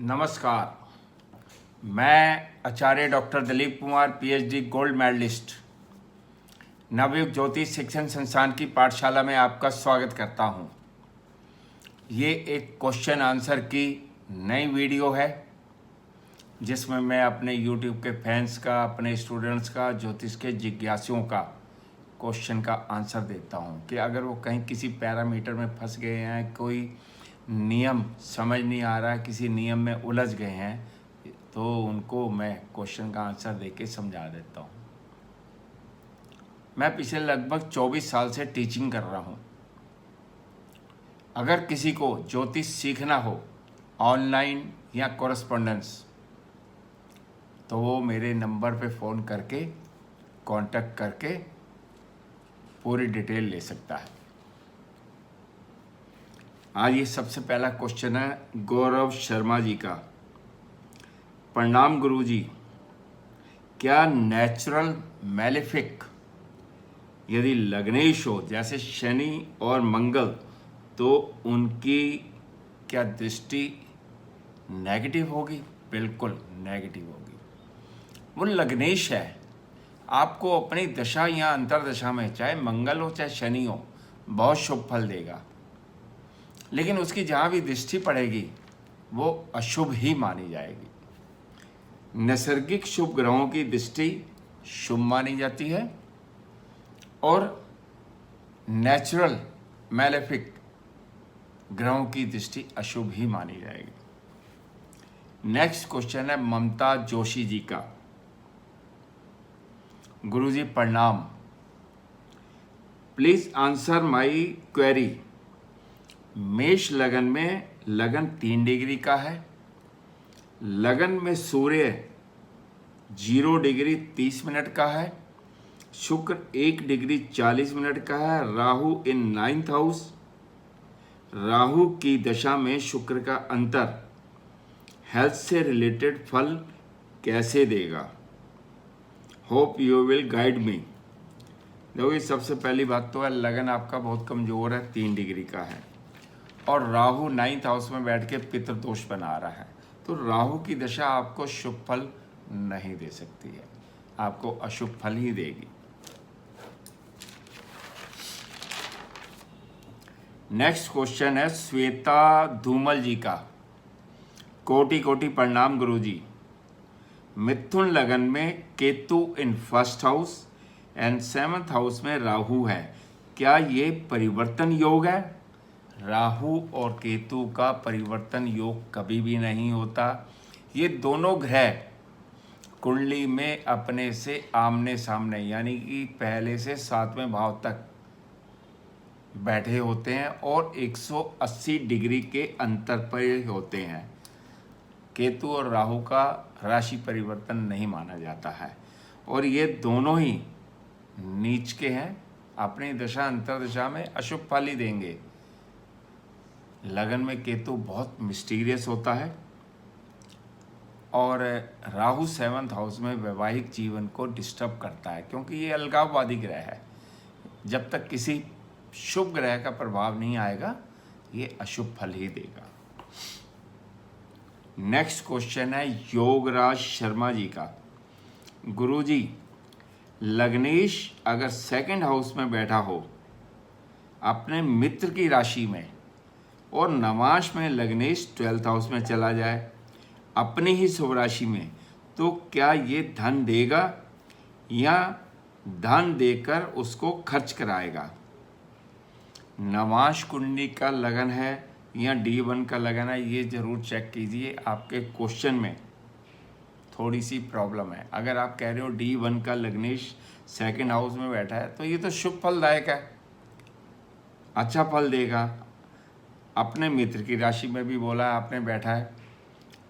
नमस्कार। मैं आचार्य doctor Dilip Kumar PhD gold medallist Navyug Jyotish Shikshan संस्थान की पाठशाला में आपका स्वागत करता हूं। ये एक क्वेश्चन आंसर की नई वीडियो है जिसमें मैं अपने YouTube के फैंस का, अपने स्टूडेंट्स का, ज्योतिष के जिज्ञासुओं का क्वेश्चन का आंसर देता हूं कि अगर वो कहीं किसी पैरामीटर में फंस गए हैं, कोई नियम समझ नहीं आ रहा है, किसी नियम में उलझ गए हैं, तो उनको मैं क्वेश्चन का आंसर देके समझा देता हूँ। मैं पिछले लगभग 24 साल से टीचिंग कर रहा हूँ। अगर किसी को ज्योतिष सीखना हो ऑनलाइन या कॉरेस्पॉन्डेंस, तो वो मेरे नंबर पे फ़ोन करके कांटेक्ट करके पूरी डिटेल ले सकता है। आज ये सबसे पहला क्वेश्चन है गौरव शर्मा जी का। प्रणाम गुरुजी, क्या नेचुरल मैलेफिक यदि लग्नेश हो जैसे शनि और मंगल, तो उनकी क्या दृष्टि नेगेटिव होगी? बिल्कुल नेगेटिव होगी। वो लग्नेश है, आपको अपनी दशा या अंतरदशा में चाहे मंगल हो चाहे शनि हो बहुत शुभ फल देगा, लेकिन उसकी जहाँ भी दृष्टि पड़ेगी वो अशुभ ही मानी जाएगी। नैसर्गिक शुभ ग्रहों की दृष्टि शुभ मानी जाती है और नेचुरल मैलेफिक ग्रहों की दृष्टि अशुभ ही मानी जाएगी। नेक्स्ट क्वेश्चन है ममता जोशी जी का। गुरुजी प्रणाम, प्लीज आंसर माई क्वेरी। मेष लगन में लगन 3 डिग्री का है, लगन में सूर्य 0 डिग्री 30 मिनट का है, शुक्र 1 डिग्री 40 मिनट का है, राहु इन 9th हाउस। राहु की दशा में शुक्र का अंतर हेल्थ से रिलेटेड फल कैसे देगा? Hope you will guide me. देखो, ये सबसे पहली बात तो है, लगन आपका बहुत कमज़ोर है, 3 डिग्री का है और राहु 9th हाउस में बैठ के पितृदोष बना रहा है, तो राहु की दशा आपको शुभ फल नहीं दे सकती है, आपको अशुभ फल ही देगी। नेक्स्ट क्वेश्चन है श्वेता धूमल जी का। कोटि कोटि प्रणाम गुरुजी। मिथुन लगन में केतु इन 1st house and 7th house में राहु है, क्या ये परिवर्तन योग है? राहु और केतु का परिवर्तन योग कभी भी नहीं होता। ये दोनों ग्रह कुंडली में अपने से आमने सामने यानी कि पहले से 7वें भाव तक बैठे होते हैं और 180 डिग्री के अंतर पर होते हैं। केतु और राहु का राशि परिवर्तन नहीं माना जाता है और ये दोनों ही नीच के हैं, अपनी दशा अंतरदशा में अशुभ फल ही देंगे। लगन में केतु बहुत मिस्टीरियस होता है और राहु 7th हाउस में वैवाहिक जीवन को डिस्टर्ब करता है, क्योंकि ये अलगाववादी ग्रह है। जब तक किसी शुभ ग्रह का प्रभाव नहीं आएगा ये अशुभ फल ही देगा। नेक्स्ट क्वेश्चन है योगराज शर्मा जी का। गुरुजी, लग्नेश अगर 2nd हाउस में बैठा हो अपने मित्र की राशि में और नवांश में लग्नेश 12th हाउस में चला जाए अपनी ही शुभ राशि में, तो क्या ये धन देगा या धन देकर उसको खर्च कराएगा? नवांश कुंडली का लगन है या D1 का लगन है, ये ज़रूर चेक कीजिए। आपके क्वेश्चन में थोड़ी सी प्रॉब्लम है। अगर आप कह रहे हो D1 का लग्नेश 2nd हाउस में बैठा है तो ये तो शुभ फलदायक है, अच्छा फल देगा। अपने मित्र की राशि में भी बोला है आपने बैठा है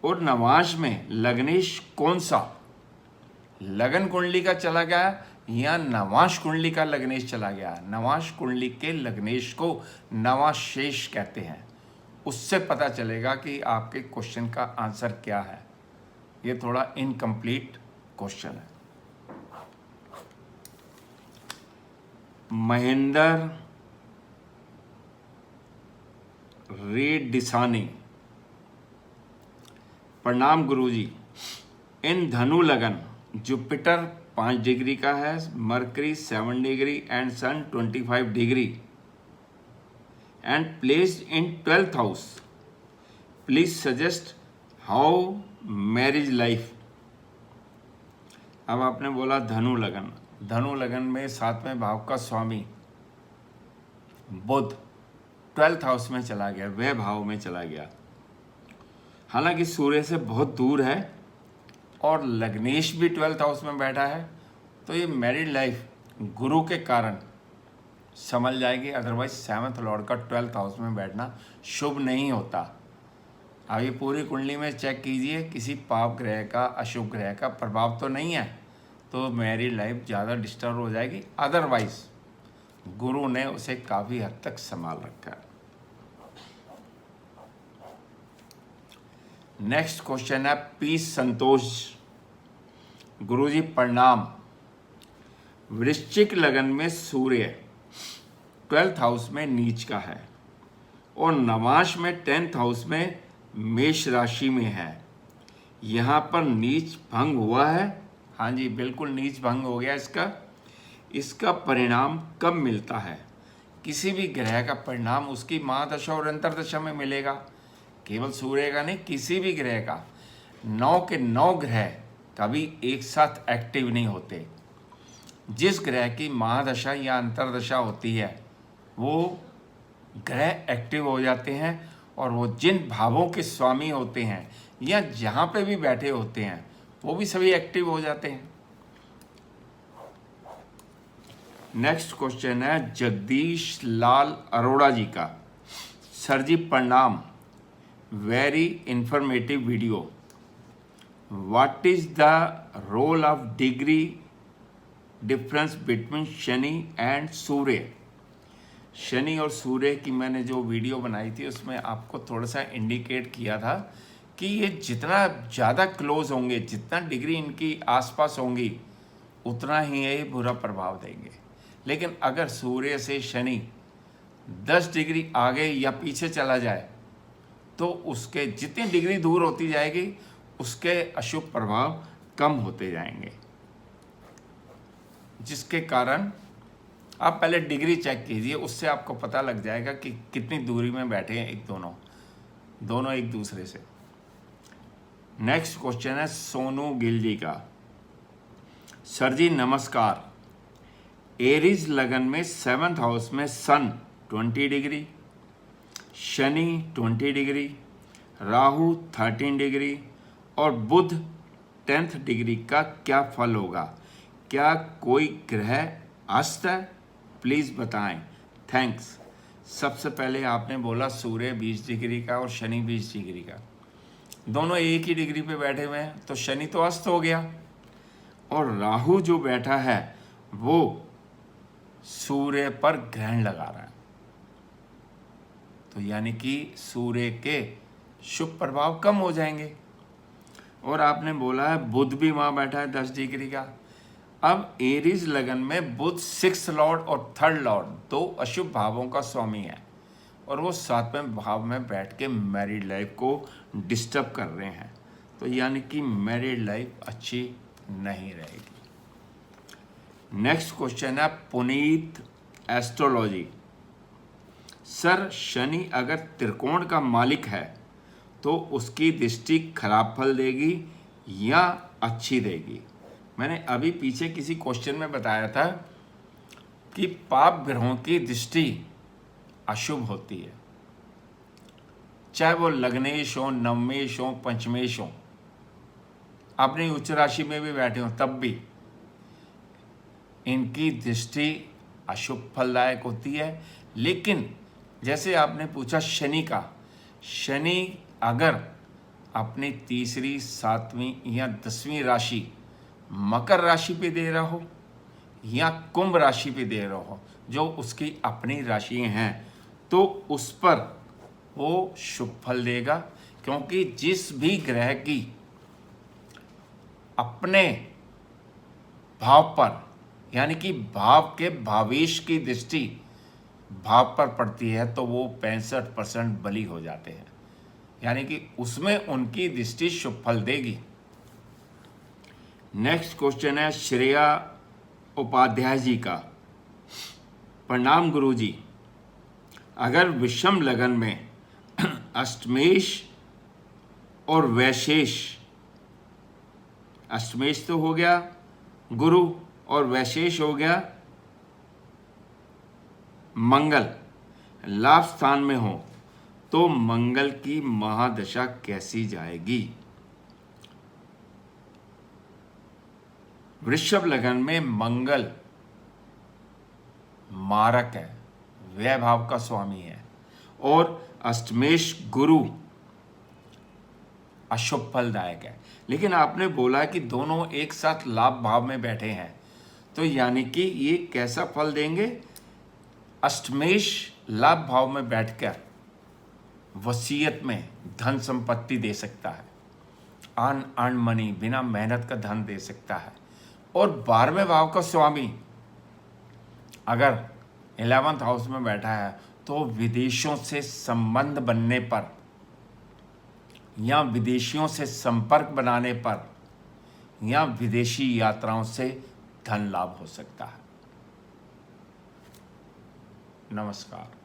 और नवांश में लग्नेश कौन सा, लगन कुंडली का चला गया या नवांश कुंडली का लग्नेश चला गया? नवांश कुंडली के लग्नेश को नवाशेष कहते हैं। उससे पता चलेगा कि आपके क्वेश्चन का आंसर क्या है। ये थोड़ा इनकम्प्लीट क्वेश्चन है। महेंद्र रेडिसानी, प्रणाम गुरुजी। इन धनु लगन जुपिटर 5 डिग्री का है, Mercury 7 degree and sun 25 degree and placed in 12th house. Please suggest how marriage life. अब आपने बोला धनु लगन, धनु लगन में 7वें भाव का स्वामी बुध 12th हाउस में चला गया, वह भाव में चला गया। हालांकि सूर्य से बहुत दूर है और लग्नेश भी 12th हाउस में बैठा है, तो ये मैरिड लाइफ गुरु के कारण संभल जाएगी। अदरवाइज 7th लॉर्ड का 12th हाउस में बैठना शुभ नहीं होता। अब ये पूरी कुंडली में चेक कीजिए, किसी पाप ग्रह का, अशुभ ग्रह का प्रभाव तो नहीं है, तो मैरिड लाइफ ज़्यादा डिस्टर्ब हो जाएगी। अदरवाइज गुरु ने उसे काफ़ी हद तक संभाल रखा है। नेक्स्ट क्वेश्चन है पी संतोष। गुरुजी प्रणाम। वृश्चिक लगन में सूर्य 12th हाउस में नीच का है और नवांश में 10th हाउस में मेष राशि में है। यहाँ पर नीच भंग हुआ है। हाँ जी, बिल्कुल नीच भंग हो गया इसका परिणाम कब मिलता है? किसी भी ग्रह का परिणाम उसकी महादशा और अंतर्दशा में मिलेगा। केवल सूर्य का नहीं, किसी भी ग्रह का। 9 के 9 ग्रह कभी एक साथ एक्टिव नहीं होते। जिस ग्रह की महादशा या अंतर्दशा होती है वो ग्रह एक्टिव हो जाते हैं और वो जिन भावों के स्वामी होते हैं या जहाँ पे भी बैठे होते हैं वो भी सभी एक्टिव हो जाते हैं। नेक्स्ट क्वेश्चन है जगदीश लाल अरोड़ा जी का। सर जी प्रणाम, very informative video. What is the role of degree difference between Shani and Surya? Shani और सूर्य की मैंने जो वीडियो बनाई थी उसमें आपको थोड़ा सा इंडिकेट किया था कि ये जितना ज़्यादा क्लोज होंगे, जितना डिग्री इनकी आसपास होंगी, उतना ही ये बुरा प्रभाव देंगे। लेकिन अगर सूर्य से शनि 10 डिग्री आगे या पीछे चला जाए तो उसके जितनी डिग्री दूर होती जाएगी उसके अशुभ प्रभाव कम होते जाएंगे, जिसके कारण आप पहले डिग्री चेक कीजिए, उससे आपको पता लग जाएगा कि कितनी दूरी में बैठे हैं दोनों एक दूसरे से। नेक्स्ट क्वेश्चन है सोनू गिल जी का। सर जी नमस्कार। एरीज लगन में 7th हाउस में सन 20 degree, Shani 20 degree, Rahu 13 degree और बुध 10th डिग्री का क्या फल होगा? क्या कोई ग्रह अस्त है? प्लीज़ बताएं, थैंक्स। सबसे पहले आपने बोला सूर्य 20 डिग्री का और शनि 20 डिग्री का, दोनों एक ही डिग्री पे बैठे हुए हैं, तो शनि तो अस्त हो गया। और राहु जो बैठा है वो सूर्य पर ग्रहण लगा रहा है, तो यानी कि सूर्य के शुभ प्रभाव कम हो जाएंगे। और आपने बोला है बुध भी वहाँ बैठा है 10 डिग्री का। अब एरीज लगन में बुध 6th लॉर्ड और 3rd लॉर्ड 2 अशुभ भावों का स्वामी है और वो 7वें भाव में बैठ के मैरिड लाइफ को डिस्टर्ब कर रहे हैं, तो यानी कि मैरिड लाइफ अच्छी नहीं रहेगी। नेक्स्ट क्वेश्चन है पुनीत एस्ट्रोलॉजी। सर शनि अगर त्रिकोण का मालिक है तो उसकी दृष्टि खराब फल देगी या अच्छी देगी? मैंने अभी पीछे किसी क्वेश्चन में बताया था कि पाप ग्रहों की दृष्टि अशुभ होती है, चाहे वो लग्नेश हो, नवमेश हो, पंचमेश हो, अपनी उच्च राशि में भी बैठे हो तब भी इनकी दृष्टि अशुभ फलदायक होती है। लेकिन जैसे आपने पूछा शनि का, शनि अगर अपनी 3री, 7वीं या 10वीं राशि मकर राशि पे दे रहा हो या कुंभ राशि पे दे रहा हो, जो उसकी अपनी राशि हैं, तो उस पर वो शुभ फल देगा। क्योंकि जिस भी ग्रह की अपने भाव पर, यानी कि भाव के भावेश की दृष्टि भाव पर पड़ती है, तो वो 65% बली हो जाते हैं। यानी कि उसमें उनकी दृष्टि शुभ फल देगी। नेक्स्ट क्वेश्चन है श्रेया उपाध्याय जी का। प्रणाम गुरु जी, अगर विषम लगन में अष्टमेश और वैशेष, अष्टमेश तो हो गया गुरु और वैशेष हो गया मंगल, लाभ स्थान में हो तो मंगल की महादशा कैसी जाएगी? वृषभ लगन में मंगल मारक है, व्यय भाव का स्वामी है, और अष्टमेश गुरु अशुभ फलदायक है। लेकिन आपने बोला कि दोनों एक साथ लाभ भाव में बैठे हैं, तो यानी कि ये कैसा फल देंगे? अष्टमेश लाभ भाव में बैठकर वसीयत में धन संपत्ति दे सकता है, अर्न मनी, बिना मेहनत का धन दे सकता है। और 12वें भाव का स्वामी अगर 11th हाउस में बैठा है तो विदेशों से संबंध बनने पर या विदेशियों से संपर्क बनाने पर या विदेशी यात्राओं से धन लाभ हो सकता है। नमस्कार।